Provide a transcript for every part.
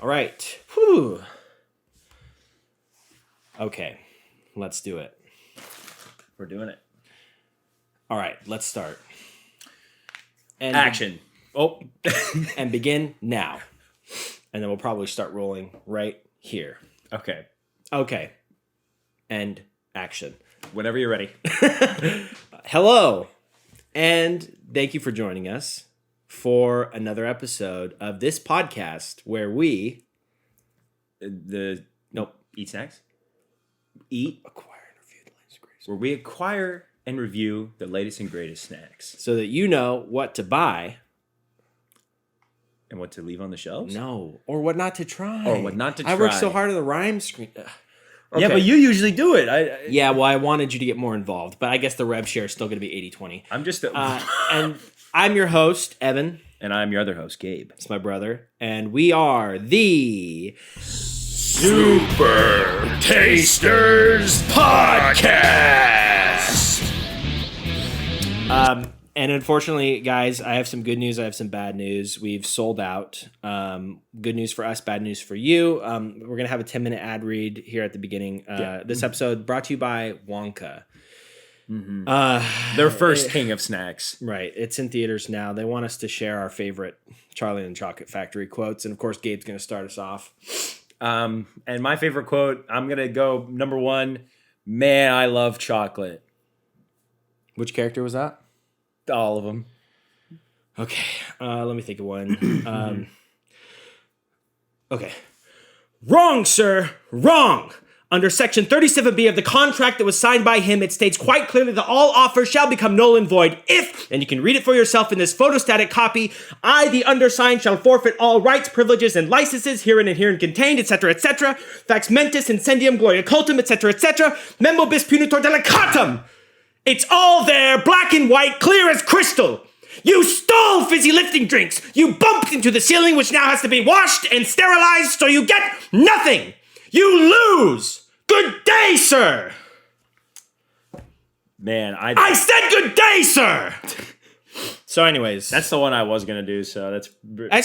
All right. Whew. Okay, let's do it. We're doing it. All right, let's start. And Action. and begin now. And then we'll probably start rolling right here. Okay. Okay. And action. Whenever you're ready. Hello. And thank you for joining us for another episode of this podcast where we Eat snacks? acquire and review the latest and greatest. Where we acquire and review the latest and greatest snacks. So that you know what to buy. And what to leave on the shelves? No. Or what not to try. Or what not to try. I worked so hard on the rhyme screen. Okay. Yeah, but you usually do it. Yeah, well, I wanted you to get more involved, but I guess the rev share is still going to be 80-20. I'm just... And I'm your host, Evan. And I'm your other host, Gabe. It's my brother. And we are the... Super Tasters Podcast. And unfortunately, guys, I have some good news. I have some bad news. We've sold out. Good news for us, bad news for you. We're going to have a 10-minute ad read here at the beginning. This episode brought to you by Wonka. Mm-hmm. Their first king of snacks. Right. It's in theaters now. They want us to share our favorite Charlie and the Chocolate Factory quotes. And, of course, Gabe's going to start us off. And my favorite quote, I'm going to go number one. Man, I love chocolate. Which character was that? All of them. Okay, let me think of one. Okay. Wrong, sir. Wrong. Under Section 37B of the contract that was signed by him, it states quite clearly that all offers shall become null and void if, and you can read it for yourself in this photostatic copy, I, the undersigned, shall forfeit all rights, privileges, and licenses herein contained, etc., fax mentis, incendium, gloria cultum, etc., memo bis punitor delicatum. It's all there, black and white, clear as crystal. You stole fizzy lifting drinks. You bumped into the ceiling, which now has to be washed and sterilized, so you get nothing. You lose. Good day, sir. Man, I said good day, sir. So anyways. That's the one I was going to do, so that's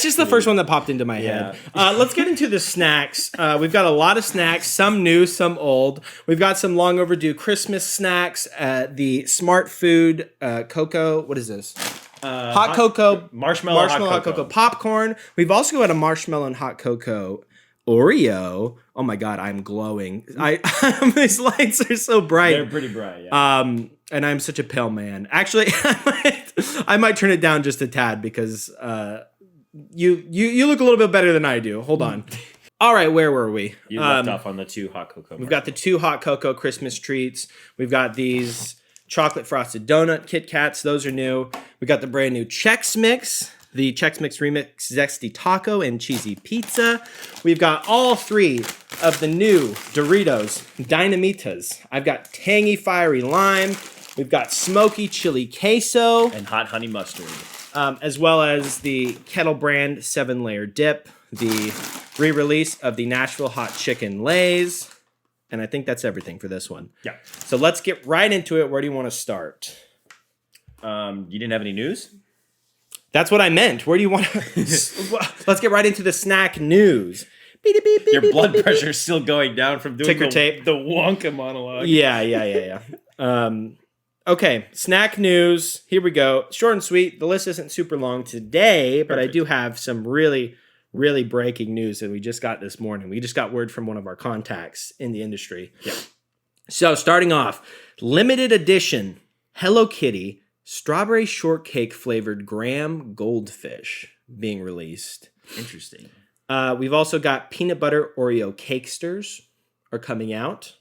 just the first one that popped into my head. Let's get into the snacks. We've got a lot of snacks, some new, some old. We've got some long overdue Christmas snacks. The Smart Food cocoa. What is this? Hot cocoa. Marshmallow hot cocoa popcorn. We've also got a marshmallow and hot cocoa Oreo. Oh my God, I'm glowing. These lights are so bright. They're pretty bright, yeah. And I'm such a pale man. Actually, I might turn it down just a tad because you look a little bit better than I do. Hold on. All right, where were we? You left off on the two hot cocoa. We've got the two hot cocoa Christmas treats. We've got these chocolate frosted donut Kit Kats. Those are new. We got the brand new Chex Mix. The Chex Mix Remix Zesty Taco and Cheesy Pizza. We've got all three of the new Doritos DINAMITAS. I've got Tangy Fiery Lime. We've got Smoky Chili Queso. And Hot Honey Mustard. As well as the Kettle Brand 7-layer dip. The re-release of the Nashville Hot Chicken Lays. And I think that's everything for this one. Yeah. So let's get right into it. Where do you want to start? You didn't have any news? That's what I meant. Where do you want to... Let's get right into the snack news. Your blood pressure is still going down from doing Ticker tape. The Wonka monologue. Yeah. Okay, snack news. Here we go. Short and sweet. The list isn't super long today, but I do have some really, really breaking news that we just got this morning. We just got word from one of our contacts in the industry. Yeah. So starting off, limited edition Hello Kitty strawberry shortcake flavored graham goldfish being released. Interesting. We've also got peanut butter Oreo cakesters are coming out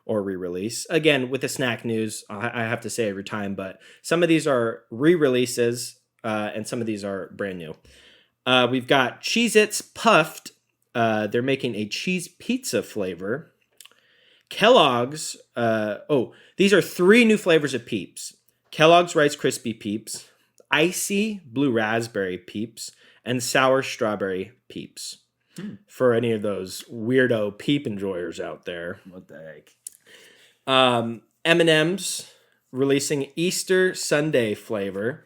or re-release. Again, with the snack news, I have to say every time, but some of these are re-releases and some of these are brand new. We've got Cheez-Its Puffed. They're making a cheese pizza flavor. Kellogg's. These are three new flavors of Peeps. Kellogg's Rice Krispie Peeps, Icy Blue Raspberry Peeps, and Sour Strawberry Peeps. For any of those weirdo peep enjoyers out there. What the heck? M&M's releasing Easter Sunday flavor.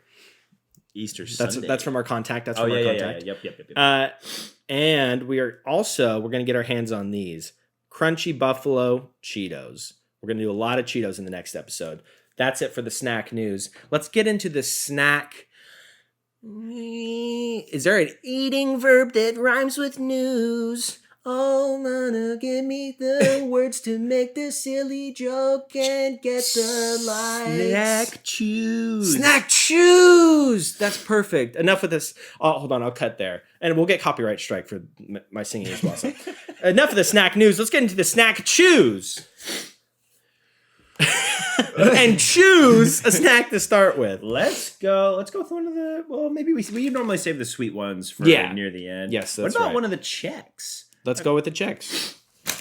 Easter Sunday. That's from our contact. That's Oh, from our yeah. contact. Yep. And we're going to get our hands on these Crunchy Buffalo Cheetos. We're going to do a lot of Cheetos in the next episode. That's it for the snack news. Let's get into the snack. Is there an eating verb that rhymes with news? Oh, Mana, give me the words to make the silly joke and get the likes. Snack choose. That's perfect. Enough of this. Oh, hold on. I'll cut there. And we'll get copyright strike for my singing as well. So. Enough of the snack news. Let's get into the snack choose. And choose a snack to start with. Let's go with one of the. Well, maybe we normally save the sweet ones for near the end. Yes, that's what about right. one of the Chex? Let's go with the Chex.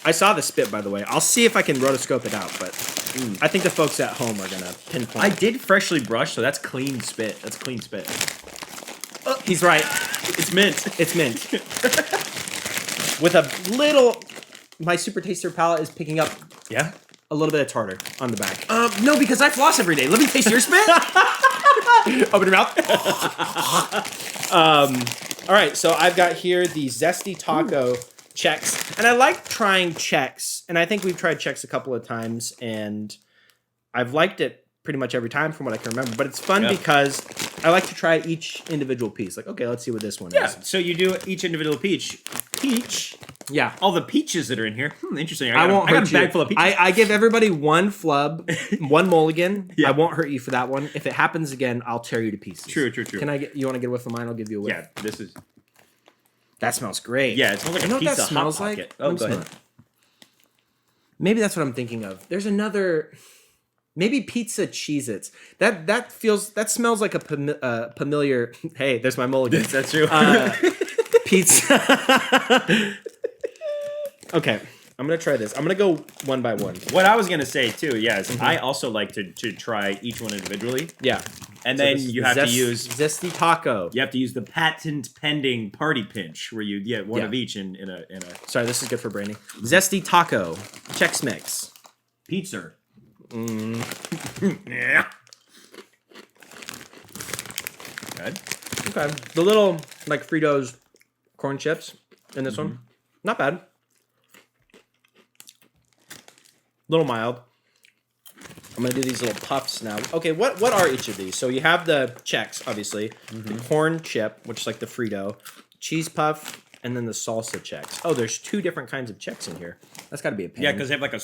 I saw the spit, by the way. I'll see if I can rotoscope it out, but I think the folks at home are gonna pinpoint. I did freshly brush, so that's clean spit. Oh, he's right. It's mint. It's mint. With a little, my super taster palate is picking up a little bit of tartar on the back. No, because I floss every day. Let me taste your spit. Open your mouth. All right, so I've got here the Zesty Taco Chex, and I like trying Chex, and I think we've tried Chex a couple of times, and I've liked it pretty much every time from what I can remember. But it's fun because I like to try each individual piece. Like, okay, let's see what this one is. So you do each individual peach. Yeah. All the peaches that are in here. Interesting. I won't hurt got a bag you. full of peaches. I give everybody one flub, one mulligan. Yeah. I won't hurt you for that one. If it happens again, I'll tear you to pieces. True. Can I get? You want to get a whiff of mine? I'll give you a whiff. Yeah, this is. That smells great. Yeah, it smells like You know a what that pizza smells Hot like? Pocket. Oh, go ahead. Maybe that's what I'm thinking of. There's another. Maybe pizza Cheez-Its. That smells like a familiar. Hey, there's my mulligan. That's true. Pizza. Okay, I'm gonna try this. I'm gonna go one by one. What I was gonna say too, is I also like to try each one individually. Yeah, and then you have to use Zesty Taco. You have to use the patent pending party pinch, where you get one of each in a. Sorry, this is good for Brandy. Zesty Taco Chex Mix pizza. Yeah. Good. Okay, the little like Fritos corn chips in this one, not bad. Little mild. I'm gonna do these little puffs now. Okay, what are each of these? So you have the Chex, obviously, the corn chip, which is like the Frito, cheese puff, and then the salsa Chex. Oh, there's two different kinds of Chex in here. That's got to be a pain. Yeah, because they have like a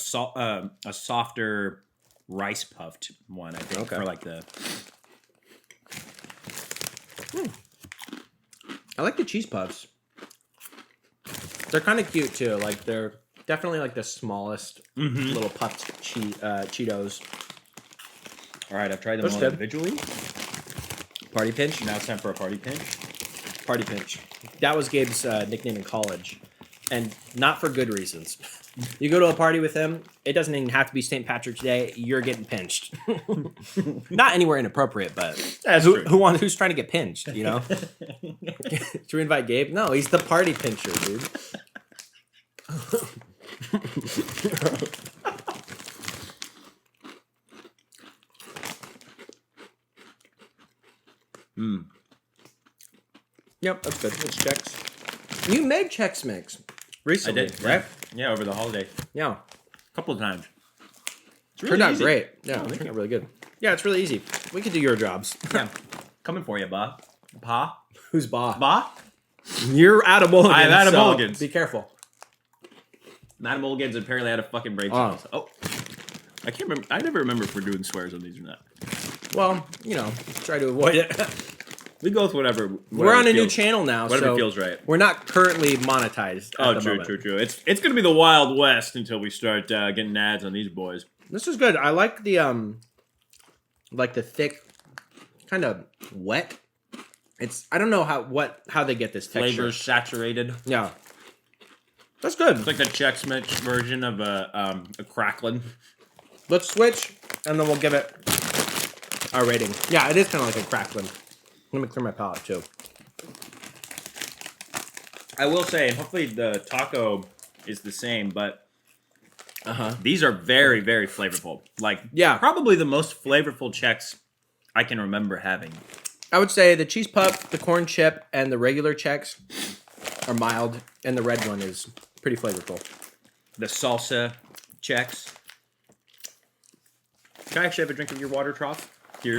softer rice puffed one, I think, for like the. I like the cheese puffs. They're kind of cute too. Like they're definitely like the smallest little puffed Cheetos. All right, I've tried them all good. individually. Party Pinch. Now it's time for a party pinch. Party Pinch. That was Gabe's nickname in college, and not for good reasons. You go to a party with him, it doesn't even have to be St. Patrick's Day. You're getting pinched. Not anywhere inappropriate, but who's trying to get pinched? You know? Should we invite Gabe? No, he's the party pincher, dude. Yep, that's good. It's Chex. You made Chex Mix recently, I did, right? Yeah, over the holiday. Yeah. A couple of times. Turned out great. Yeah, it turned out really good. Yeah, it's really easy. We could do your jobs. Yeah. Coming for you, Ba. Pa? Who's Ba? Ba? You're out of mulligans. I'm out of mulligans. Be careful. Madam Mulligan's apparently had a fucking brain Oh. cells. Oh. I can't remember. I never remember if we're doing swears on these or not. Well, you know, try to avoid it. We go with whatever. We're on a new channel now, whatever so feels right. We're not currently monetized. At the True, moment. true. It's gonna be the Wild West until we start getting ads on these boys. This is good. I like the thick, kind of wet. I don't know how they get this texture. Flavors saturated. Yeah, that's good. It's like the Chex Mix version of a cracklin. Let's switch, and then we'll give it our rating. Yeah, it is kind of like a crackling. Let me clear my palate too. I will say, and hopefully the taco is the same, but these are very, very flavorful. Like, Yeah. probably the most flavorful Chex I can remember having. I would say the cheese puff, the corn chip, and the regular Chex are mild, and the red one is pretty flavorful. The salsa Chex. Can I actually have a drink of your water trough? Your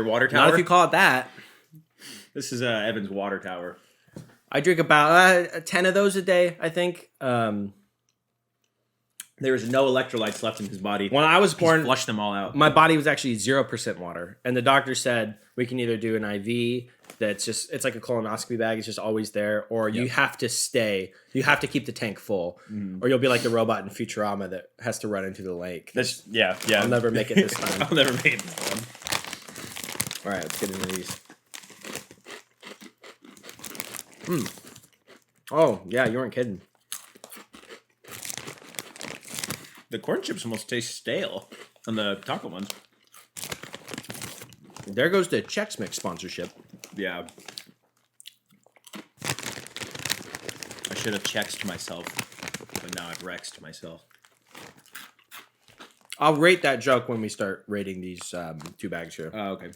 water tower? Not if you call it that. This is Evan's water tower. I drink about 10 of those a day, I think. There was no electrolytes left in his body. When I was born, He's flushed them all out. my body was actually 0% water. And the doctor said we can either do an IV that's just, it's like a colonoscopy bag, it's just always there, or you have to you have to keep the tank full, or you'll be like the robot in Futurama that has to run into the lake. Yeah. I'll never make it this time. I'll never make it this time. All right, let's get into these. Oh, yeah, you weren't kidding. The corn chips almost taste stale on the taco ones. There goes the Chex Mix sponsorship. Yeah. I should have Chexed myself, but now I've Rexed myself. I'll rate that joke when we start rating these 2 bags here. Oh, okay.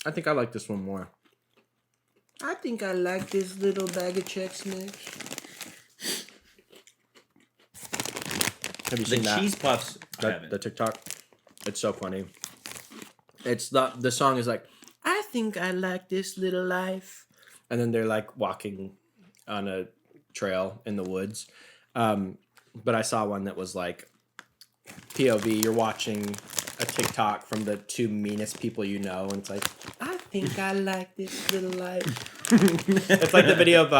I think I like this one more. I think I like this little bag of Chex Mix. Have you The seen that? cheese puffs. I haven't. The TikTok? It's so funny. It's the song is like, I think I like this little life. And then they're like walking on a trail in the woods. But I saw one that was like, POV, you're watching a TikTok from the 2 meanest people you know, and it's like, I think I like this little life. It's like the video of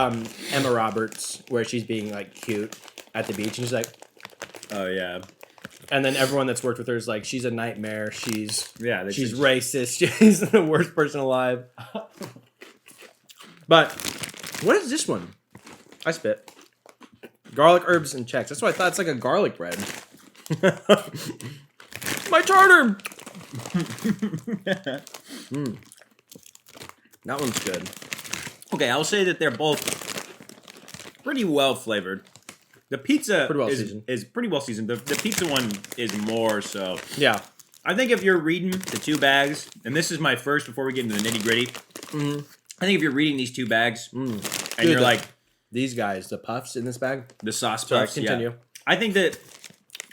Emma Roberts where she's being like cute at the beach, and she's like, Oh, yeah. and then everyone that's worked with her is like, she's a nightmare, she's She's racist, she's the worst person alive. But what is this one? I spit. Garlic, herbs, and Chex. That's what I thought. It's like a garlic bread. My tartar. That one's good. Okay, I'll say that they're both pretty well flavored. The pizza Pretty well seasoned. is pretty well seasoned. The pizza one is more so. Yeah. I think if you're reading the 2 bags, and this is my first before we get into the nitty gritty, I think if you're reading these 2 bags and Dude, you're like these guys, the puffs in this bag. the sauce Sorry, puffs, continue. I think that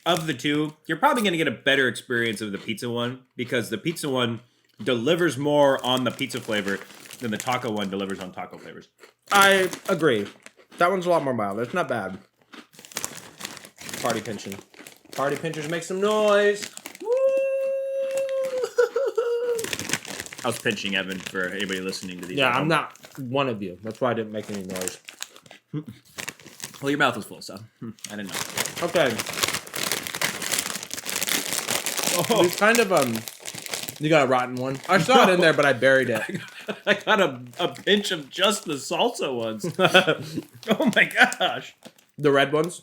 of the 2, you're probably going to get a better experience of the pizza one because the pizza one delivers more on the pizza flavor than the taco one delivers on taco flavors. I agree. That one's a lot more mild. It's not bad. Party pinching. Party pinchers make some noise. Woo! I was pinching Evan for anybody listening to these. Yeah, I'm not one of you. That's why I didn't make any noise. Well, your mouth was full, so I didn't know. Okay. Oh. It's kind of you got a rotten one. I saw it in there, but I buried it. I got a pinch of just the salsa ones. Oh my gosh. The red ones.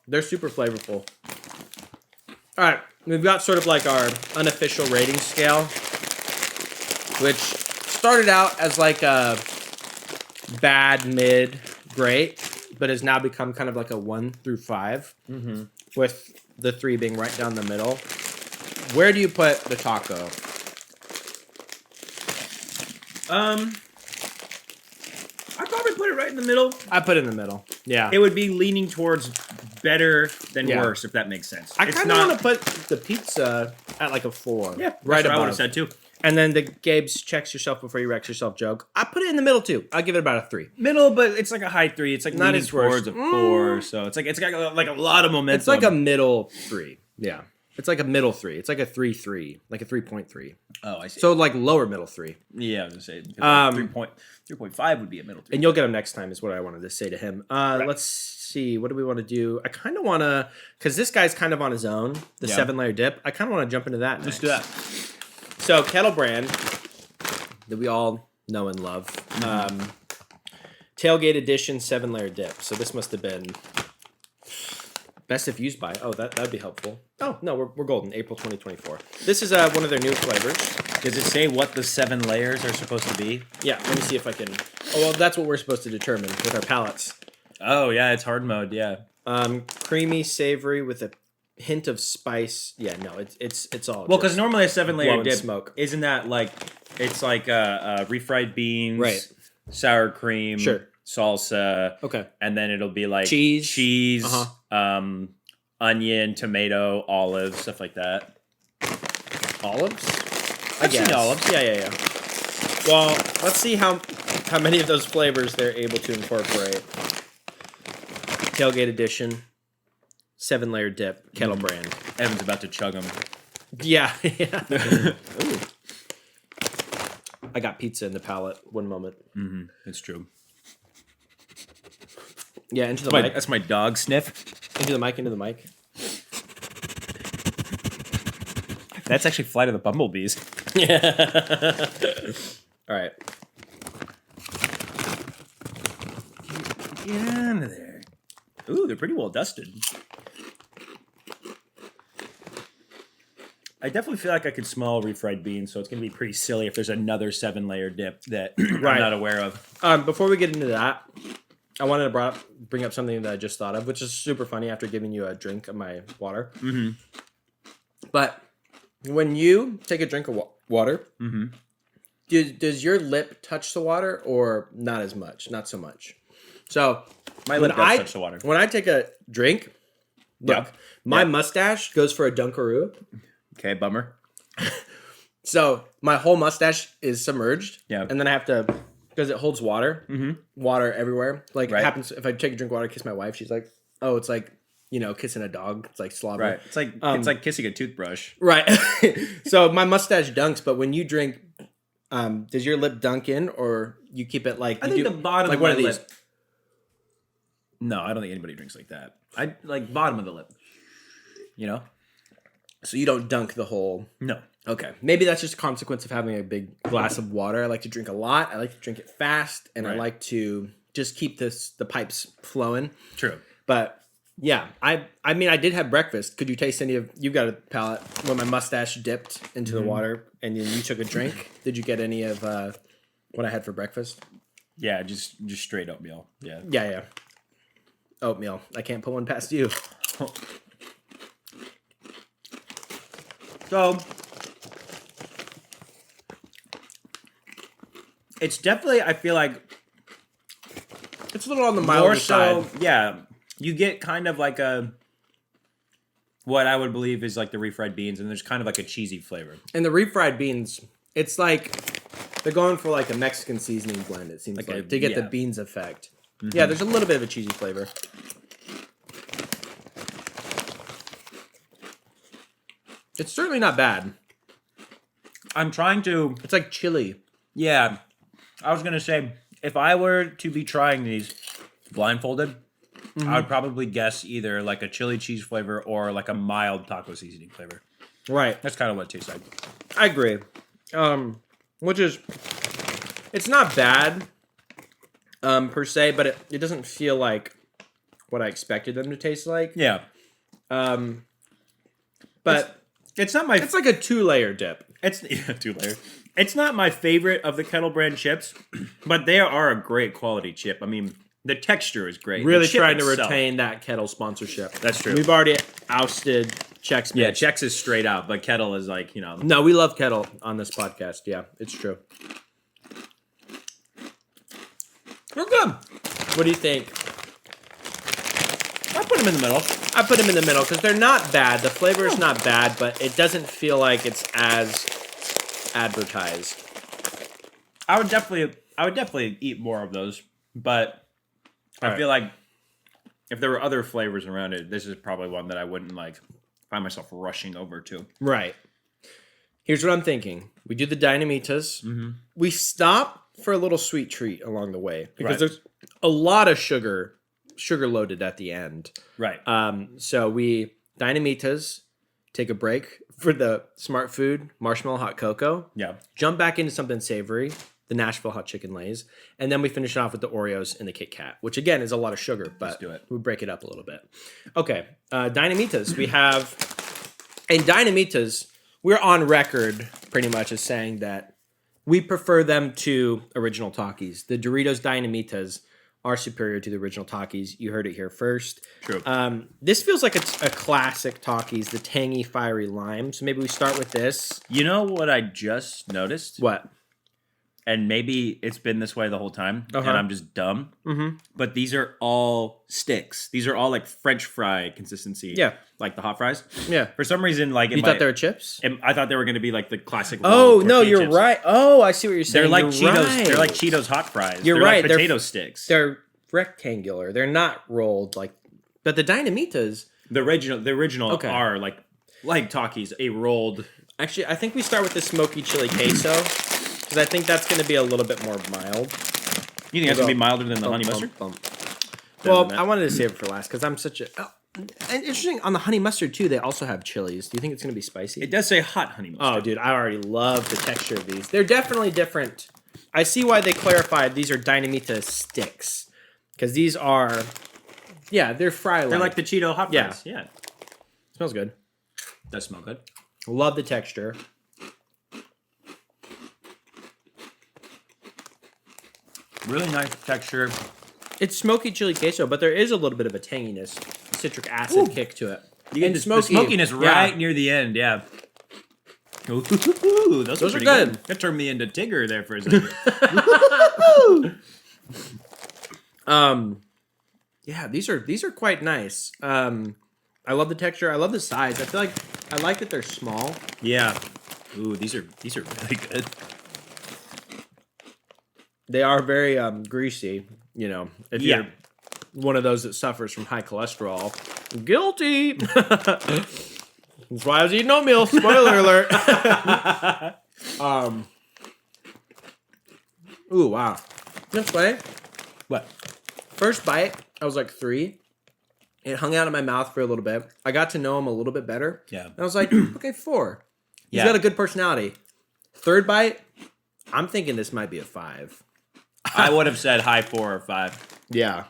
They're super flavorful. All right, we've got sort of like our unofficial rating scale, which started out as like a bad, mid, great, but has now become kind of like a 1 through 5, with the 3 being right down the middle. Where do you put the taco? I'd probably put it right in the middle. I put it in the middle. Yeah. It would be leaning towards better than Yeah. worse, if that makes sense. I It's kind of not- want to put the pizza at like a 4. Yeah, right that's what I would above. have said too. And then the Gabe's checks yourself before you wreck yourself joke. I put it in the middle too. I'll give it about a 3. Middle, but it's like a high 3. It's like Not leaning as worse. towards a 4, so it's got like a lot of momentum. It's like a middle 3. Yeah. It's like a middle 3. It's like a 3.3, like a 3.3. Oh, I see. So like lower middle 3. yeah, I was gonna say 3.5 would be a middle 3. And you'll get him next time is what I wanted to say to him. Let's see. What do we want to do? I kind of want to, because this guy's kind of on his own, the 7-layer dip. I kind of want to jump into that Let's next. do that. So Kettle Brand, that we all know and love. Tailgate Edition 7-layer dip. So this must have been best if used by. Oh, that'd be helpful. Oh, no, we're golden. April 2024. This is one of their new flavors. Does it say what the 7 layers are supposed to be? Yeah, let me see if I can. Oh, well, that's what we're supposed to determine with our palates. Oh, yeah, it's hard mode, yeah. Creamy, savory with a hint of spice. Yeah, no, it's all. Well, because just normally a 7-layer blowing dip, smoke. isn't that like, it's like refried beans, Right. sour cream, Sure. salsa, Okay. and then it'll be like Cheese. onion, tomato, olives, stuff like that. Olives? I've seen olives. Yeah. Well, let's see how many of those flavors they're able to incorporate. Tailgate edition, 7-layer dip, kettle brand. Evan's about to chug them. Yeah. Ooh. I got pizza in the palate. One moment. Mm-hmm. It's true. Yeah, into the mic. That's my dog sniff. Into the mic. That's actually Flight of the Bumblebees. All right. Get out of there. Ooh, they're pretty well dusted. I definitely feel like I could smell refried beans, so it's going to be pretty silly if there's another 7-layer dip that I'm not aware of. Before we get into that, I wanted to bring up something that I just thought of, which is super funny after giving you a drink of my water. Mm-hmm. But when you take a drink of water, does your lip touch the water or not as much? Not so much. So My lip does touch the water. When I take a drink, look, my mustache goes for a Dunkaroo. Okay, bummer. So my whole mustache is submerged. Yeah. And then I have to, because it holds water, water everywhere. Like Right. it happens if I take a drink of water, kiss my wife, she's like, oh, it's like, kissing a dog. It's like slobber. Right. It's like kissing a toothbrush. Right. So my mustache dunks, but when you drink, does your lip dunk in or you keep it like, I think the bottom like of one my of these? lip. No, I don't think anybody drinks like that. I like bottom of the lip. You know? So you don't dunk the whole. No. Okay. Maybe that's just a consequence of having a big glass of water. I like to drink a lot. I like to drink it fast. And I Right. like to just keep the pipes flowing. True. But yeah, I mean, I did have breakfast. Could you taste any of, you've got a palate, when my mustache dipped into the water and you took a drink. Did you get any of what I had for breakfast? Yeah, just straight oatmeal. Yeah. Yeah. Oatmeal. I can't put one past you. So it's definitely, I feel like, It's a little on the more milder so, side. yeah. You get kind of like what I would believe is like the refried beans, and there's kind of like a cheesy flavor. And the refried beans, it's like they're going for like a Mexican seasoning blend, it seems like to get the beans effect. Yeah, there's a little bit of a cheesy flavor. It's certainly not bad. I'm trying to, It's like chili. yeah. I was going to say, if I were to be trying these blindfolded, I would probably guess either like a chili cheese flavor or like a mild taco seasoning flavor. Right. That's kind of what it tastes like. I agree. Which is, it's not bad per se, but it doesn't feel like what I expected them to taste like. Yeah. But It's not my, it's like a 2-layer dip. it's 2-layer. It's not my favorite of the Kettle Brand chips, but they are a great quality chip. I mean, the texture is great. Really The chip trying to itself- retain that Kettle sponsorship. That's true. We've already ousted Chex. Yeah, Mix. Chex is straight out, but Kettle is like, No, we love Kettle on this podcast. Yeah, it's true. We're good. What do you think? I put them in the middle. I put them in the middle because they're not bad. The flavor is not bad, but it doesn't feel like it's as advertised. I would definitely eat more of those, but I Alright. feel like if there were other flavors around it, this is probably one that I wouldn't like find myself rushing over to. Right. Here's what I'm thinking. We do the Dynamitas. We stop for a little sweet treat along the way because Right. there's a lot of sugar loaded at the end. Right. So we Dynamitas, take a break for the smart food, marshmallow hot cocoa, Yeah. jump back into something savory, the Nashville hot chicken lays, and then we finish it off with the Oreos and the Kit Kat, which again is a lot of sugar, but do it. we break it up a little bit. Okay, Dynamitas, we have, and Dynamitas, we're on record pretty much as saying that we prefer them to original Takis. The Doritos Dynamitas are superior to the original Takis. You heard it here first. True. This feels like a classic Takis, the tangy, fiery lime. So maybe we start with this. You know what I just noticed? What? And maybe it's been this way the whole time, Uh-huh. and I'm just dumb. Mm-hmm. But these are all sticks. These are all like French fry consistency. Yeah. Like the hot fries. Yeah. For some reason, like You thought they were chips? I thought they were going to be like the classic. Oh, rolled no, tortilla you're chips. right. Oh, I see what you're saying. They're like You're Cheetos. right. They're like Cheetos hot fries. You're they're right. Like potato sticks. They're rectangular. They're not rolled like. But the Dynamitas. The original Okay. are like Takis, a rolled. Actually, I think we start with the smoky chili queso because I think that's going to be a little bit more mild. You think that's gonna be milder than the honey mustard? Well, I wanted to save it for last because I'm such a. Oh, and interesting on the honey mustard too. They also have chilies. Do you think it's going to be spicy? It does say hot honey mustard. Oh, dude, I already love the texture of these. They're definitely different. I see why they clarified these are Dynamita sticks because these are. Yeah, they're fry. They're like the Cheeto hot Yeah. fries. Yeah. Smells good. Does smell good. Love the texture. Really nice texture. It's smoky chili queso, but there is a little bit of a tanginess, citric acid kick to it. You get And the smoky- smokiness yeah. right near the end, yeah. Ooh, those are are pretty good. That turned me into Tigger there for a second. Yeah, these are quite nice. I love the texture. I love the size. I feel like I like that they're small. Yeah. Ooh, these are really good. They are very greasy. You know, if you're one of those that suffers from high cholesterol, guilty. That's why I was eating oatmeal. Spoiler alert. Ooh, wow. This way. What? First bite, I was like 3. It hung out in my mouth for a little bit. I got to know him a little bit better. Yeah. And I was like, okay, 4. He's Yeah. got a good personality. Third bite, I'm thinking this might be a 5. I would have said high 4 or 5. Yeah.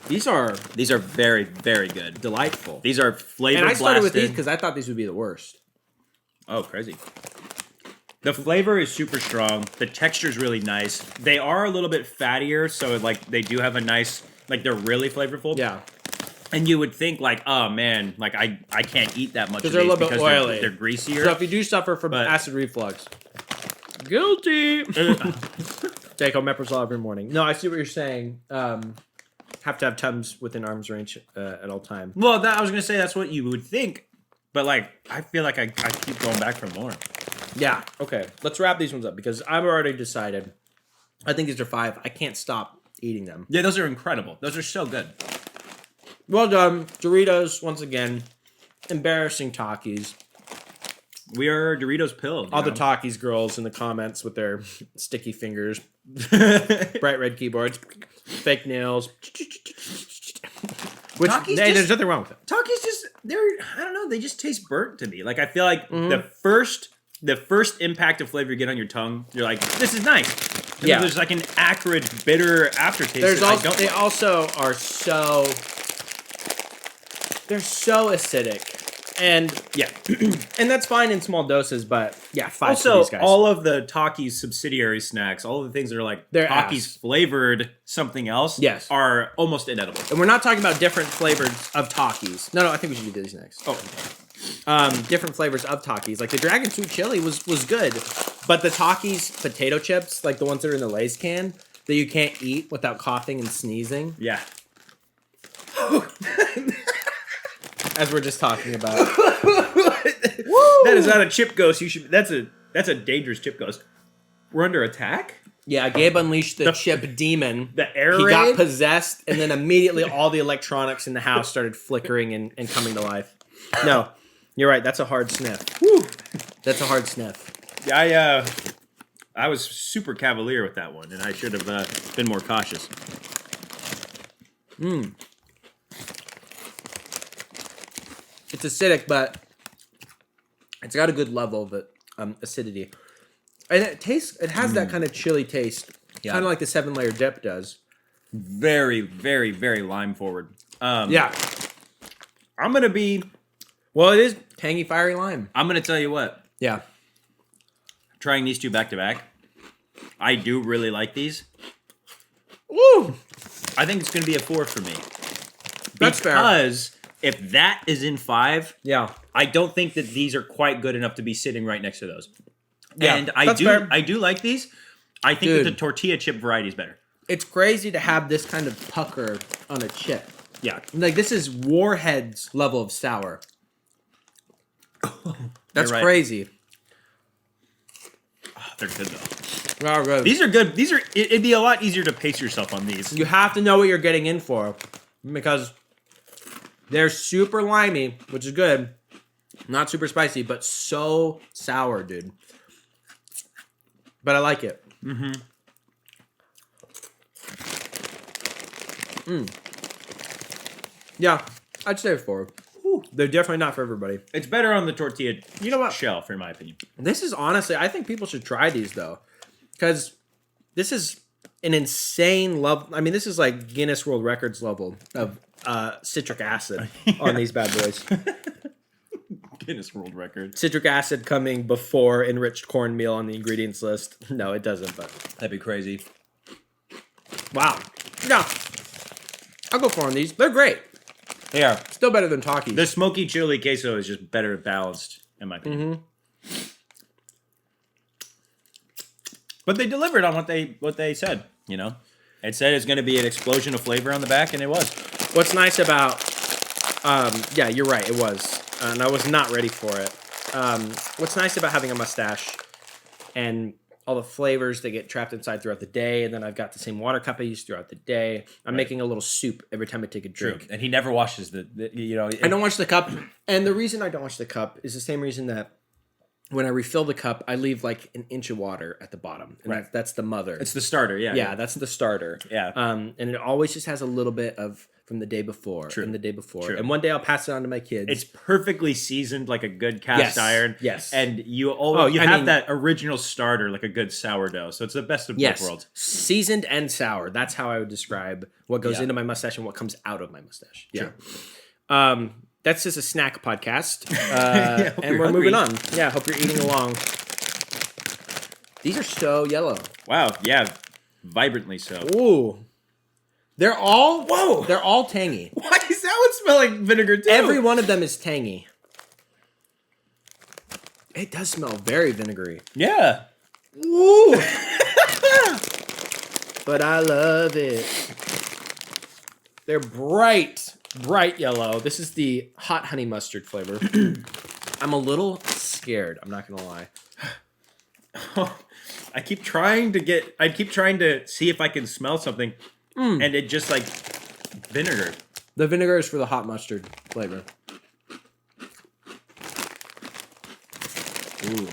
These are These are very, very good. delightful. These are flavor And I started with these blasted. because I thought these would be the worst. Oh, crazy. The flavor is super strong. The texture is really nice. They are a little bit fattier, so like they do have a nice, like they're really flavorful. Yeah. And you would think like, oh man, like I can't eat that much of Because they're a these little bit because oily. they're greasier. So if you do suffer from But- acid reflux, guilty. Take omeprazole every morning. No, I see what you're saying. Have to have Tums within arm's range at all time. Well, I was gonna say that's what you would think, but like I feel like I keep going back for more. Yeah. Okay. Let's wrap these ones up because I've already decided. I think these are 5. I can't stop eating them. Yeah, those are incredible. Those are so good. Well done, Doritos. Once again, embarrassing Takis. We are Doritos pilled. All the Takis girls in the comments with their sticky fingers, bright red keyboards, fake nails. Which Takis hey, there's just- nothing wrong with it. Takis I don't know, they just taste burnt to me. Like I feel like the first impact of flavor you get on your tongue, you're like, this is nice. And Yeah. then there's like an acrid, bitter aftertaste. There's that I also don't they like. also are so they're so acidic. And Yeah. and that's fine in small doses, but yeah, 5 for Also, these guys. all of the Takis subsidiary snacks, all of the things that are like They're Takis ass. flavored something else, Yes. are almost inedible. and we're not talking about different flavors of Takis. No, I think we should do these next. Oh, Different flavors of Takis. Like the Dragon Sweet Chili was good, but the Takis potato chips, like the ones that are in the Lay's can, that you can't eat without coughing and sneezing, yeah. as we're just talking about. That is not a chip ghost. That's a dangerous chip ghost. We're under attack? Yeah, Gabe unleashed the chip demon. The air He got raid? possessed, and then immediately all the electronics in the house started flickering and coming to life. No, you're right. That's a hard sniff. Whew. That's a hard sniff. I was super cavalier with that one, and I should have been more cautious. It's acidic, but it's got a good level of acidity. And it has that kind of chili taste. Yeah. Kind of like the 7-layer dip does. Very, very, very lime forward. Yeah. I'm gonna be. Well, it is tangy, fiery lime. I'm gonna tell you what. Yeah. Trying these two back to back, I do really like these. Woo! I think it's going to be a 4 for me. That's fair. Because if that is in 5, Yeah. I don't think that these are quite good enough to be sitting right next to those. Yeah, And that's fair. I do like these. I think that the tortilla chip variety is better. It's crazy to have this kind of pucker on a chip. Yeah. Like, this is Warhead's level of sour. That's right. crazy. Oh, they're good though. Oh, good. These are good. It'd be a lot easier to pace yourself on these. You have to know what you're getting in for, because they're super limey, which is good. Not super spicy, but so sour, dude. But I like it. Yeah, I'd say 4. They're definitely not for everybody. It's better on the tortilla You know what? shelf, in my opinion. This is honestly, I think people should try these though, because this is an insane level. I mean, this is like Guinness World Records level of citric acid on these bad boys. Guinness World Record. Citric acid coming before enriched cornmeal on the ingredients list. No, it doesn't, but That'd be crazy. wow. Yeah, I'll go 4 on these. They're great. Yeah. Still better than Takis. The smoky chili queso is just better balanced, in my opinion. But they delivered on what they said, you know? It said it's going to be an explosion of flavor on the back, and it was. What's nice about, yeah, you're right, it was. And I was not ready for it. What's nice about having a mustache and all the flavors that get trapped inside throughout the day, and then I've got the same water cup I use throughout the day. I'm making a little soup every time I take a drink. And he never washes the you know. I don't wash the cup, and the reason I don't wash the cup is the same reason that when I refill the cup, I leave like an inch of water at the bottom, and that's the mother. It's the starter, yeah. Yeah, that's the starter. Yeah. And it always just has a little bit of from the day before and the day before. And one day I'll pass it on to my kids. It's perfectly seasoned like a good cast iron. Yes. And you have that original starter like a good sourdough. So it's the best of both worlds. Seasoned and sour. That's how I would describe what goes into my mustache and what comes out of my mustache. Yeah. That's just a snack podcast. And we're moving on. Yeah, hope you're eating along. These are so yellow. Wow, yeah. Vibrantly so. Ooh. They're all tangy. Why does that one smell like vinegar too? Every one of them is tangy. It does smell very vinegary. Yeah. Woo! But I love it. They're bright yellow. This is the hot honey mustard flavor. I'm a little scared. I'm not gonna lie. I keep trying to see if I can smell something, and it just like vinegar. The vinegar is for the hot mustard flavor. Ooh.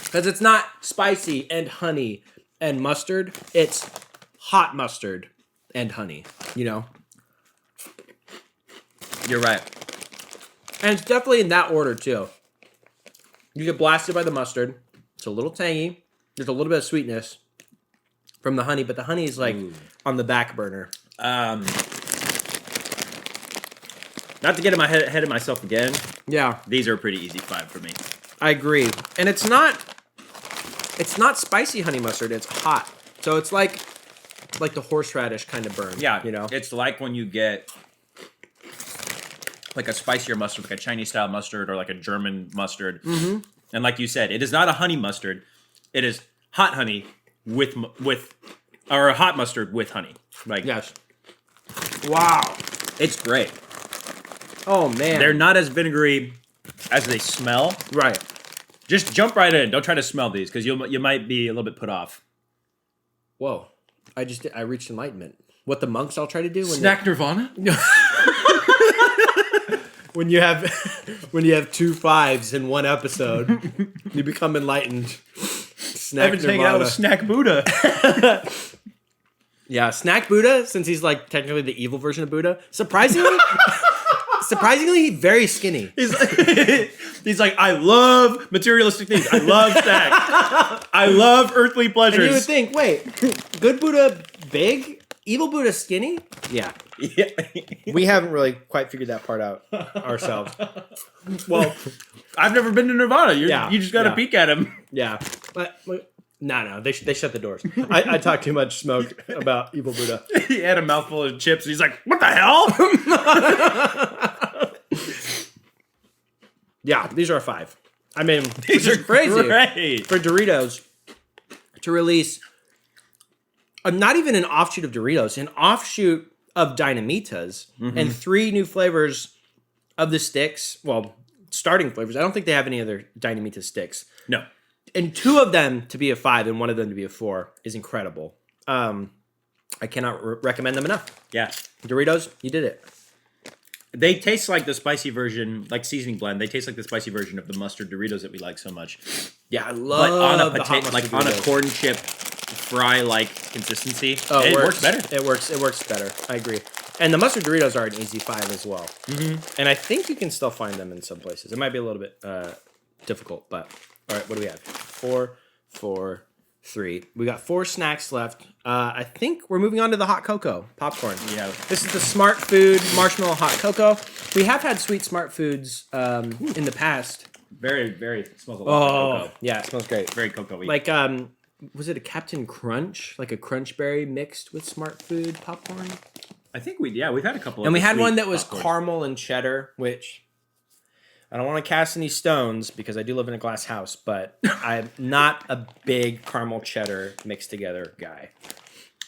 Because it's not spicy and honey and mustard. It's hot mustard and honey, you know? You're right. And it's definitely in that order, too. You get blasted by the mustard. It's a little tangy. There's a little bit of sweetness from the honey, but the honey is like on the back burner. Not to get in my head of myself again. Yeah, These are a pretty easy 5 for me. I agree. And it's not spicy honey mustard. It's hot. So it's like the horseradish kind of burn. Yeah, you know? it's like when you get like a spicier mustard, like a Chinese style mustard or like a German mustard. Mm-hmm. And like you said, it is not a honey mustard. It is hot honey with or a hot mustard with honey. Like Yes. Wow. it's great. Oh, man. They're not as vinegary as they smell. Right. Just jump right in. Don't try to smell these because you might be a little bit put off. Whoa. I reached enlightenment. What the monks all try to do when Snack Nirvana? when you have 2 5s in one episode, you become enlightened. Snack Evan's hanging out with Snack Buddha. Yeah, Snack Buddha, since he's like technically the evil version of Buddha, surprisingly very skinny. He's like, I love materialistic things. I love snacks. I love earthly pleasures. And you would think, wait, good Buddha big, evil Buddha skinny? Yeah. Yeah. We haven't really quite figured that part out ourselves. Well, I've never been to Nirvana. You just got to peek at him. Yeah. But No, they shut the doors. I talk too much smoke about Evil Buddha. He had a mouthful of chips. And he's like, "What the hell?" Yeah, these are a 5. I mean, These are crazy great. for Doritos to release not even an offshoot of Doritos, an offshoot of Dynamitas, and 3 new flavors of the sticks. Well, starting flavors. I don't think they have any other Dynamita sticks. No. And 2 of them to be a 5 and 1 of them to be a 4 is incredible. I cannot recommend them enough. Yeah. Doritos, you did it. They taste like the spicy version, like seasoning blend. They taste like the spicy version of the mustard Doritos that we like so much. Yeah, I love But on a the hot potato, mustard like on a Doritos. corn chip fry-like consistency. Oh, it works better. It works better. I agree. And the mustard Doritos are an easy 5 as well. And I think you can still find them in some places. It might be a little bit difficult, but all right. What do we have? 4, 4, 3. We got 4 snacks left. I think we're moving on to the hot cocoa popcorn. Yeah. This is the Smart Food Marshmallow Hot Cocoa. We have had sweet Smart Foods in the past. Very, very smells a lot like cocoa. Yeah, it smells great. Very cocoa-y. Like, was it a Captain Crunch? Like a Crunch Berry mixed with Smart Food popcorn? I think we've had a couple. And of we the had sweet one that was popcorns. caramel and cheddar, which I don't want to cast any stones because I do live in a glass house, but I'm not a big caramel cheddar mixed together guy.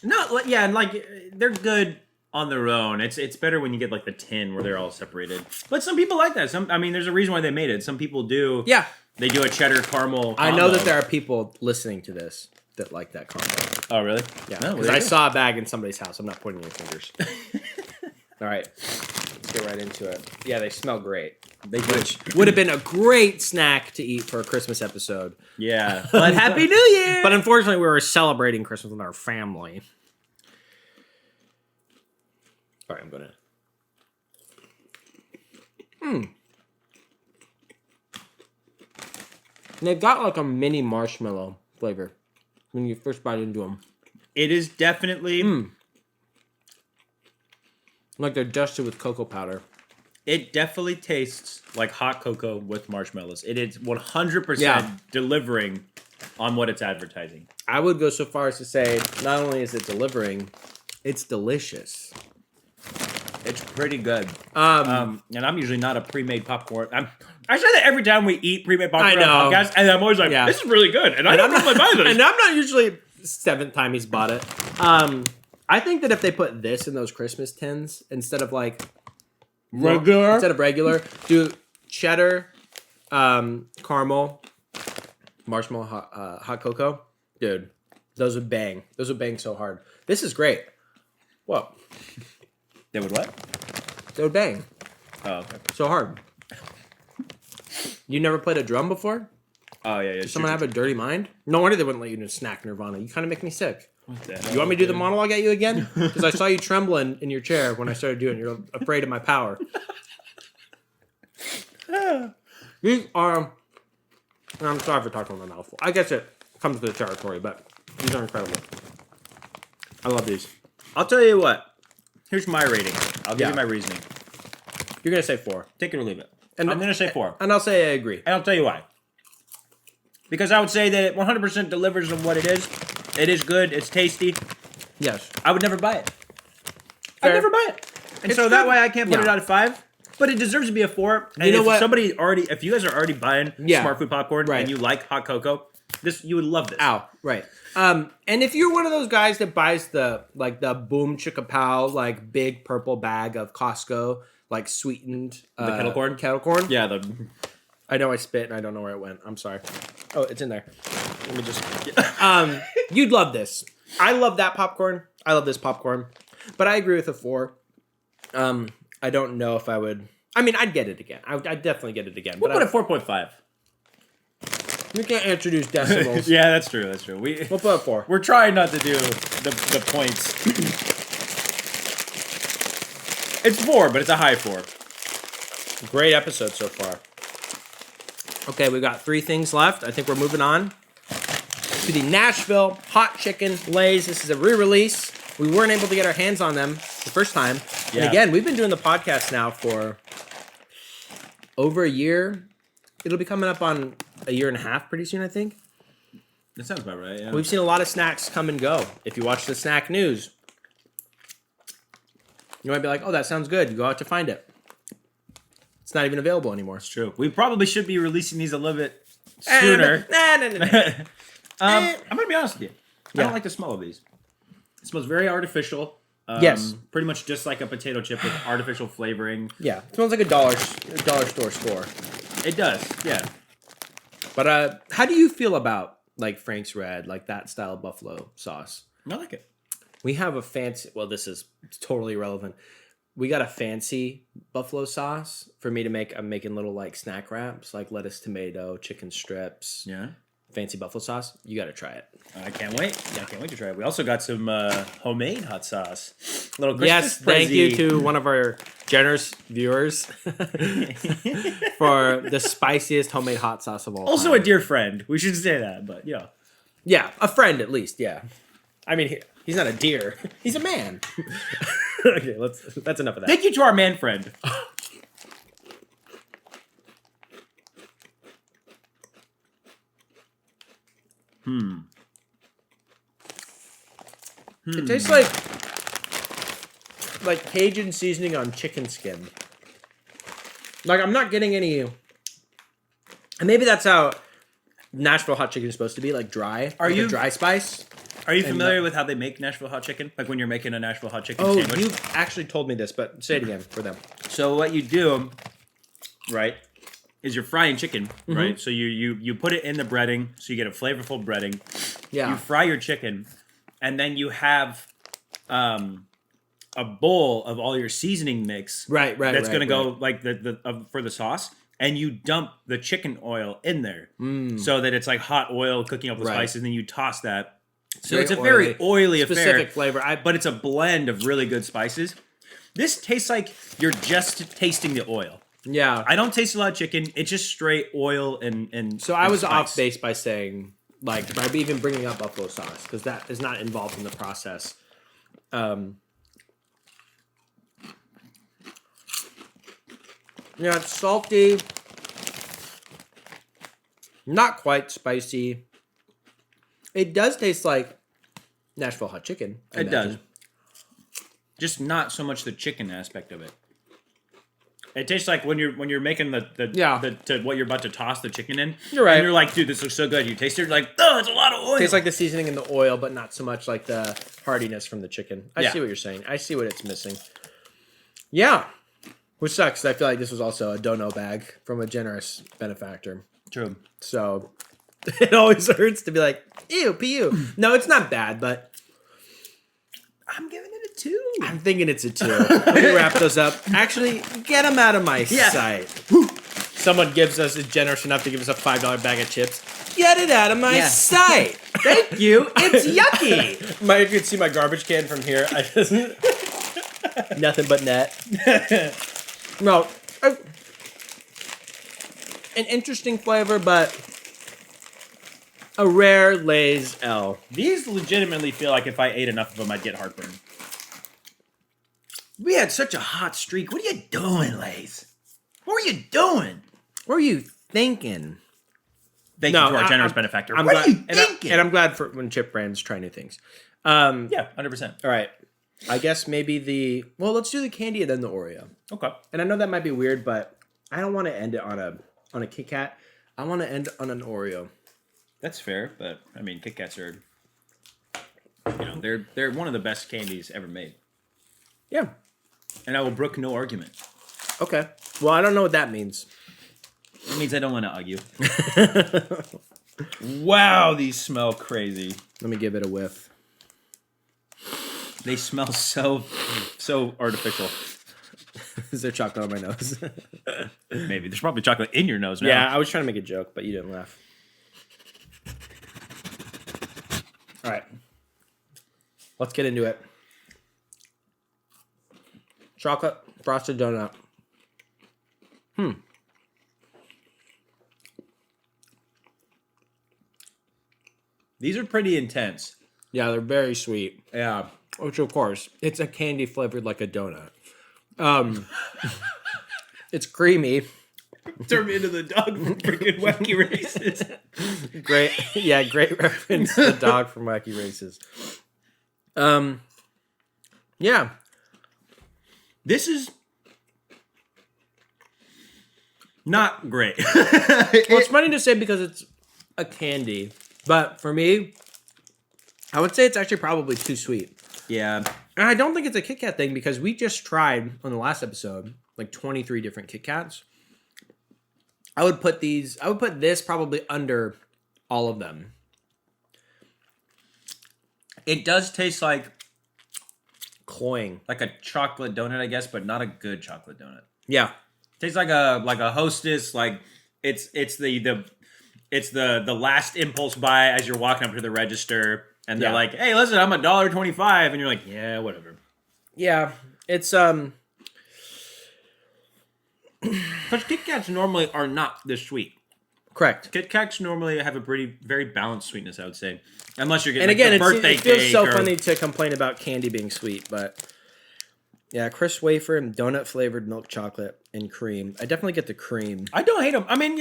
And like they're good on their own. It's better when you get like the tin where they're all separated. But some people like that. There's a reason why they made it. Some people do. Yeah. They do a cheddar caramel combo. I know that there are people listening to this that like that combo. Oh, really? Yeah. No, Because I saw a bag in somebody's house. I'm not pointing any fingers. All right. Let's get right into it. Yeah, they smell great. Which would have been a great snack to eat for a Christmas episode. Yeah. But Happy New Year! But unfortunately, we were celebrating Christmas with our family. All right, I'm going to... They've got like a mini marshmallow flavor when you first bite into them. It is definitely... Like they're dusted with cocoa powder. It definitely tastes like hot cocoa with marshmallows. It is 100% Yeah. delivering on what it's advertising. I would go so far as to say, not only is it delivering, it's delicious. It's pretty good. Um, And I'm usually not a pre-made popcorn. I say that every time we eat pre-made popcorn I know. on podcast, and I'm always like, Yeah. this is really good. And I don't normally buy this. And I'm not usually 7th time he's bought it. I think that if they put this in those Christmas tins instead of like regular, do cheddar, caramel, marshmallow, hot cocoa, dude, those would bang. Those would bang so hard. This is great. Whoa, They would what? they would bang Oh, okay. so hard. You never played a drum before? Oh, yeah. Does someone have a dirty mind? No wonder they wouldn't let you do snack Nirvana. You kind of make me sick. What the hell, You want me to do the dude? monologue at you again? Because I saw you trembling in your chair when I started doing it. You're afraid of my power. These are... and I'm sorry for talking with my mouth full. I guess it comes with the territory, but these are incredible. I love these. I'll tell you what. Here's my rating. I'll give Yeah. you my reasoning. You're going to say 4. Take it or leave it. And I'm going to say 4. And I'll say I agree. And I'll tell you why. Because I would say that it 100% delivers on what it is. It is good. It's tasty. Yes. I would never buy it. Fair. I'd never buy it. And It's so that good. way I can't put Yeah. it out of 5. But it deserves to be a 4. And You know if what? if you guys are already buying Yeah. Smart Food popcorn Right. and you like hot cocoa, you would love this. Ow. Right. And if you're one of those guys that buys the Boom Chicka Pow like big purple bag of Costco like sweetened kettle corn? kettle corn. Yeah, I know I spit and I don't know where it went. I'm sorry. Oh, it's in there. Let me just. You'd love this. I love that popcorn. I love this popcorn, but I agree with a 4. I don't know if I would. I mean, I'd get it again. I'd definitely get it again. we'll but put it 4.5. we can't introduce decimals. Yeah, that's true. That's true. We'll put it 4. We're trying not to do the points. It's 4, but it's a high 4. Great episode so far. Okay, we've got 3 things left. I think we're moving on to the Nashville Hot Chicken Lays. This is a re-release. We weren't able to get our hands on them the first time. Yeah. And again, we've been doing the podcast now for over a year. It'll be coming up on a year and a half pretty soon, I think. That sounds about right, yeah. We've seen a lot of snacks come and go. If you watch the snack news, you might be like, oh, that sounds good. You go out to find it. It's not even available anymore. It's true. We probably should be releasing these a little bit sooner. I'm going to be honest with you. I don't like the smell of these. It smells very artificial. Yes. Pretty much just like a potato chip with artificial flavoring. Yeah. It smells like a dollar store score. It does, yeah. But how do you feel about like Frank's Red, like that style of buffalo sauce? I like it. We have a fancy, well, this is totally irrelevant. We got a fancy buffalo sauce for me to make. I'm making little like snack wraps, like lettuce, tomato, chicken strips. Yeah. Fancy buffalo sauce. You got to try it. I can't wait. Yeah, I can't wait to try it. We also got some homemade hot sauce. Little Christmas Yes, thank you prezi. to one of our generous viewers for the spiciest homemade hot sauce of all Also time. a dear friend. We should say that, but yeah. Yeah, a friend at least, yeah. I mean, he's not a deer. He's a man. Okay, that's enough of that. Thank you to our man friend. It tastes like Cajun seasoning on chicken skin. Like, I'm not getting any... And maybe that's how Nashville hot chicken is supposed to be, like dry. Are like you- a dry spice? Are you familiar with how they make Nashville hot chicken? Like when you're making a Nashville hot chicken Oh, sandwich? you actually told me this, but say it again for them. So what you do, right, is you're frying chicken, right? So you put it in the breading, so you get a flavorful breading. Yeah. You fry your chicken, and then you have a bowl of all your seasoning mix. Right. That's gonna go right. like for the sauce, and you dump the chicken oil in there, so that it's like hot oil cooking up the Right. spices, and then you toss that. So Very it's a very oily affair. specific flavor. But it's a blend of really good spices. This tastes like you're just tasting the oil. Yeah. I don't taste a lot of chicken. It's just straight oil and So I was spice. off base by saying, like, by even bringing up buffalo sauce, because that is not involved in the process. Yeah, it's salty. Not quite spicy. It does taste like Nashville hot chicken. I It does. imagine. Just not so much the chicken aspect of it. It tastes like when you're making the what you're about to toss the chicken in. You're right. And you're like, dude, this looks so good. You taste it, you're like, oh, it's a lot of oil. Tastes like the seasoning and the oil, but not so much like the hardiness from the chicken. I Yeah. see what you're saying. I see what it's missing. Yeah. Which sucks. I feel like this was also a dono bag from a generous benefactor. True. So it always hurts to be like, ew, pu. No, it's not bad, but I'm giving it a 2. I'm thinking it's a 2. Let me wrap those up. Actually, get them out of my sight. Someone is generous enough to give us a $5 bag of chips. Get it out of my sight. Thank you. It's yucky. You can see my garbage can from here. Nothing but net. No. An interesting flavor, but a rare Lay's L. These legitimately feel like if I ate enough of them, I'd get heartburn. We had such a hot streak. What are you doing, Lays? What were you doing? What were you thinking? Thank you to our generous benefactor. I'm what glad, are you and thinking? I'm glad for when chip brands try new things. Yeah, 100%. All right. I guess maybe let's do the candy and then the Oreo. Okay. And I know that might be weird, but I don't want to end it on a Kit Kat. I want to end on an Oreo. That's fair, but I mean, Kit Kats are, they're one of the best candies ever made, Yeah. and I will brook no argument. Okay. Well, I don't know what that means. It means I don't want to argue. Wow, these smell crazy. Let me give it a whiff. They smell so artificial. Is there chocolate on my nose? Maybe there's probably chocolate in your nose now. Yeah, I was trying to make a joke, but you didn't laugh. All right. Let's get into it. Chocolate frosted donut. These are pretty intense. Yeah, they're very sweet. Yeah. Which, of course, it's a candy flavored like a donut. It's creamy. Turn me into the dog from freaking Wacky Races. Great reference to the dog from Wacky Races. Yeah. This is not great. Well, it's funny to say because it's a candy, but for me, I would say it's actually probably too sweet. Yeah. And I don't think it's a Kit Kat thing because we just tried on the last episode like 23 different Kit Kats. I would put this probably under all of them. It does taste like Cloying. a chocolate donut, I guess, but not a good chocolate donut. Yeah. Tastes like a Hostess, like it's the last impulse buy as you're walking up to the register and they're Yeah. like, "Hey, listen, I'm $1.25," and you're like, "Yeah, whatever." Yeah. It's Because Kit Kats normally are not this sweet. correct. Kit Kats normally have a very balanced sweetness, I would say, unless you're And getting again, like, the birthday it feels cake so or- funny to complain about candy being sweet, but yeah, crisp wafer and donut flavored milk chocolate and cream. I definitely get the cream. I don't hate them. I mean,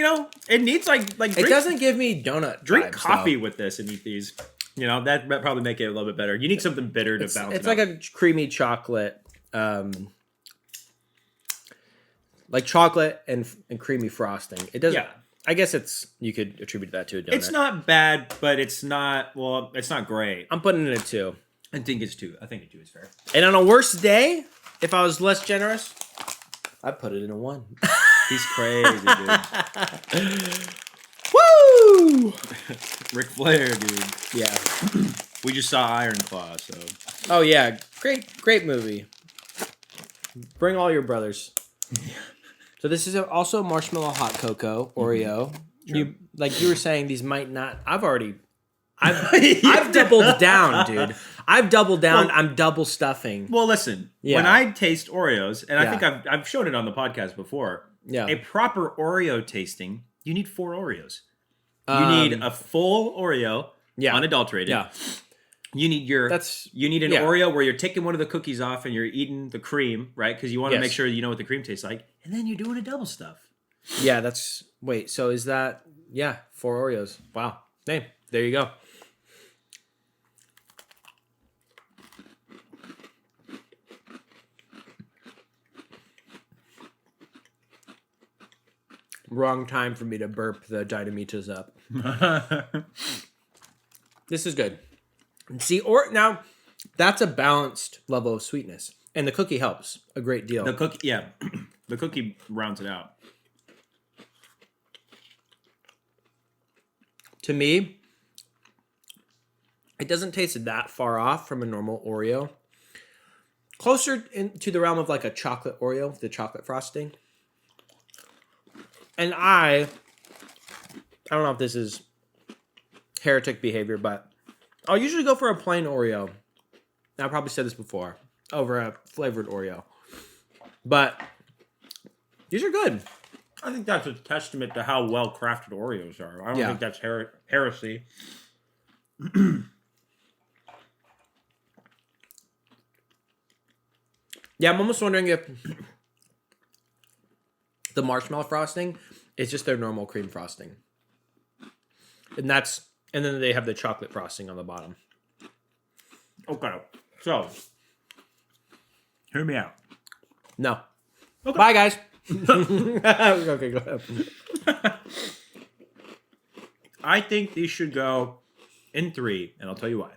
it needs like It drink, doesn't give me donut. drink vibes, coffee though. with this and eat these. That probably make it a little bit better. You need something bitter to It's balance. like it out. a creamy chocolate, like chocolate and creamy frosting. It doesn't. Yeah. I guess you could attribute that to a donut. It's not bad, but it's not great. I'm putting it in a 2. I think it's 2. I think a 2 is fair. And on a worse day, if I was less generous, I'd put it in a 1. He's crazy, dude. Woo! Ric Flair, dude. Yeah. We just saw Iron Claw, so Oh yeah, great movie. Bring all your brothers. So this is also marshmallow hot cocoa Oreo. You were saying these might not. I've doubled down, dude. I've doubled down. Well- I'm double stuffing. Well, listen. Yeah. When I taste Oreos, and I Yeah. think I've shown it on the podcast before. Yeah. A proper Oreo tasting, you need 4 Oreos. You Um, need a full Oreo, Yeah. unadulterated. Yeah. You need you need an yeah. Oreo where you're taking one of the cookies off and you're eating the cream, right? Because you want to Yes. make sure you know what the cream tastes like, and then you're doing a double stuff. Yeah. Wait. So is that? Yeah. 4 Oreos. Wow. Hey, there you go. Wrong time for me to burp the Dynamitas up. This is good. See, now that's a balanced level of sweetness, and the cookie helps a great deal. The cookie, yeah, the cookie rounds it out. To me, it doesn't taste that far off from a normal Oreo. Closer to the realm of like a chocolate Oreo, the chocolate frosting. And I don't know if this is heretic behavior, but I'll usually go for a plain Oreo. I probably said this before, over a flavored Oreo. But these are good. I think that's a testament to how well crafted Oreos are. I don't Yeah. think that's heresy. Yeah, I'm almost wondering if the marshmallow frosting is just their normal cream frosting. And then they have the chocolate frosting on the bottom. Okay, so hear me out. No. Okay. Bye, guys. Okay, go ahead. I think these should go in 3, and I'll tell you why.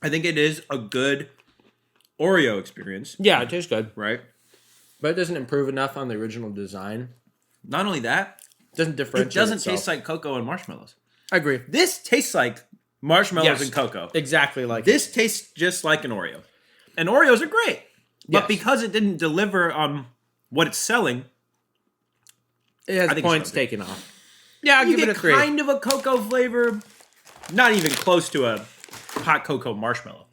I think it is a good Oreo experience, Yeah, it tastes good. right? But it doesn't improve enough on the original design. Not only that, It doesn't it differentiate doesn't itself. taste like cocoa and marshmallows. I agree. This tastes like marshmallows Yes. and cocoa. Exactly like This tastes just like an Oreo. And Oreos are great. But Yes. because it didn't deliver on what it's selling, it has I think points it's okay. taken off. Yeah, I'll you give it get a 3. kind of a cocoa flavor. Not even close to a hot cocoa marshmallow.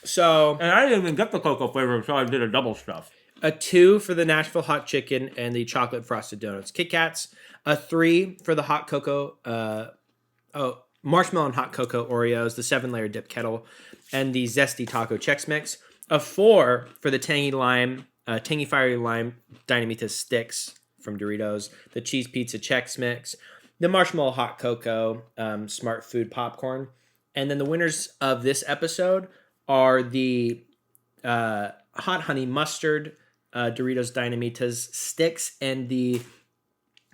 So And I didn't even get the cocoa flavor until I did a double stuff. a 2 for the Nashville hot chicken and the chocolate frosted donuts. Kit Kats. A 3 for the hot cocoa. Marshmallow and hot cocoa Oreos, the 7-layer dip kettle, and the zesty taco Chex Mix. A 4 for the tangy lime tangy fiery lime Dynamitas sticks from Doritos, the cheese pizza Chex Mix, the marshmallow hot cocoa smart food popcorn, and then the winners of this episode are the hot honey mustard Doritos Dynamitas sticks and the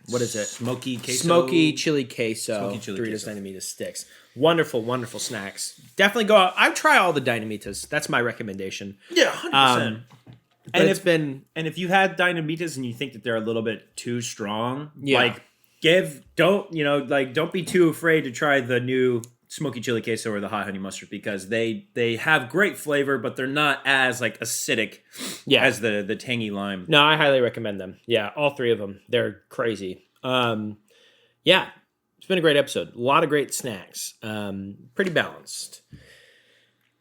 Smoky queso. Smoky chili queso Smoky chili Doritos queso. Dynamitas sticks. Wonderful, wonderful snacks. Definitely go out. I'd try all the Dynamitas. That's my recommendation. Yeah, 100%. But it's been And if you had Dynamitas and you think that they're a little bit too strong, Yeah. don't be too afraid to try the new smoky chili queso or the hot honey mustard because they have great flavor, but they're not as like acidic as the tangy lime. No, I highly recommend them. Yeah, all three of them. They're crazy. Yeah, it's been a great episode. A lot of great snacks. Pretty balanced.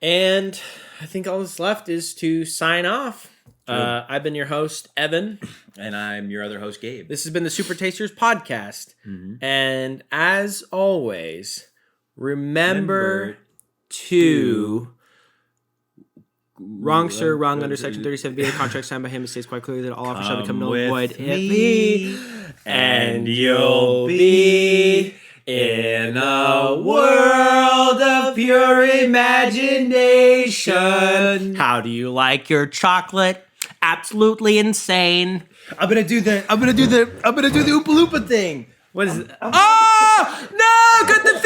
And I think all that's left is to sign off. I've been your host, Evan. And I'm your other host, Gabe. This has been the Super Tasters Podcast. And as always, remember to... Wrong, sir. Wrong. Under Section 37B of the contract signed by him, it states quite clearly that all offers shall become null and void if he... And you'll be in a world of pure imagination. How do you like your chocolate? Absolutely insane. I'm gonna do the Oompa Loompa thing. What is it? Oh! No! Cut the feed!